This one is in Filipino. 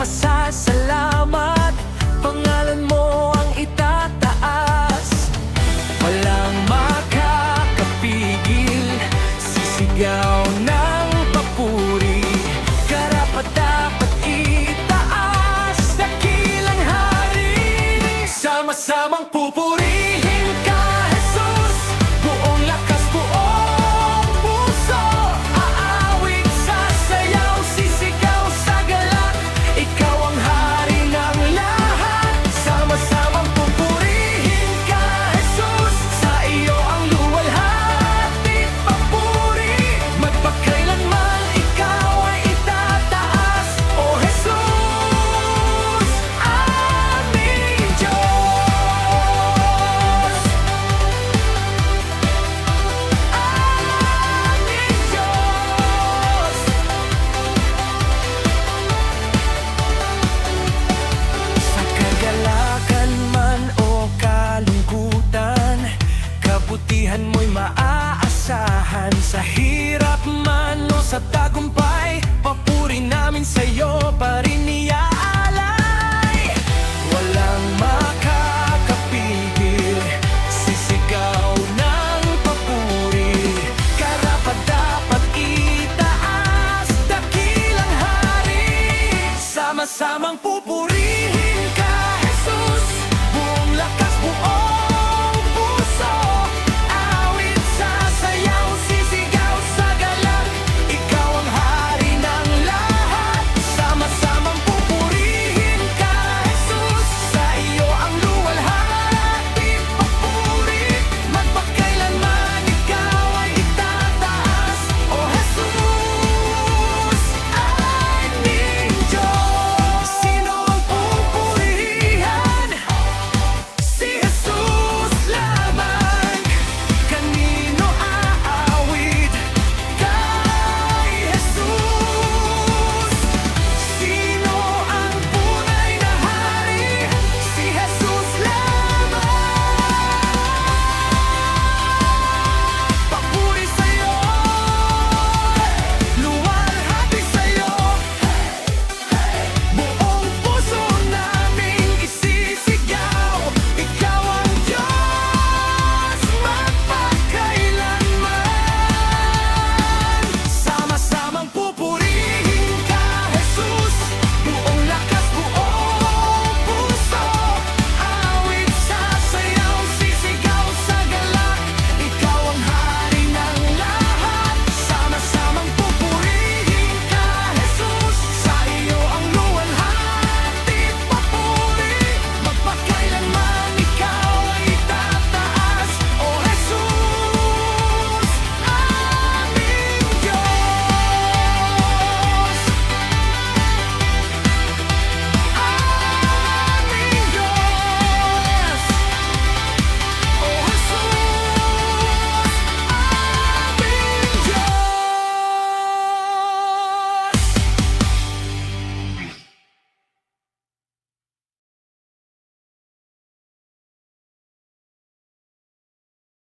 pasasalamat, pangalan mo ang itataas. Walang makakapigil, sisigaw ng papuri, karapat-dapat itaas, dakilang hari. Sama-samang pupurihin ka, Jesus, buong lakas, buong puso. Aawit, sasayaw, sisigaw sa galak, ikaw ang hari ng lahat. Sama-samang pupurihin ka, Jesus, sa iyo ang luwalhati papuri. Magpakailanman ikaw ay itataas, O Jesus, aming Diyos. Aming Diyos. Sa kagalakan man o kalungkutan, kabutihan mo'y maaasahan. Sa hirap man o sa tagumpay, papuri namin sa'yo pa rin iyan.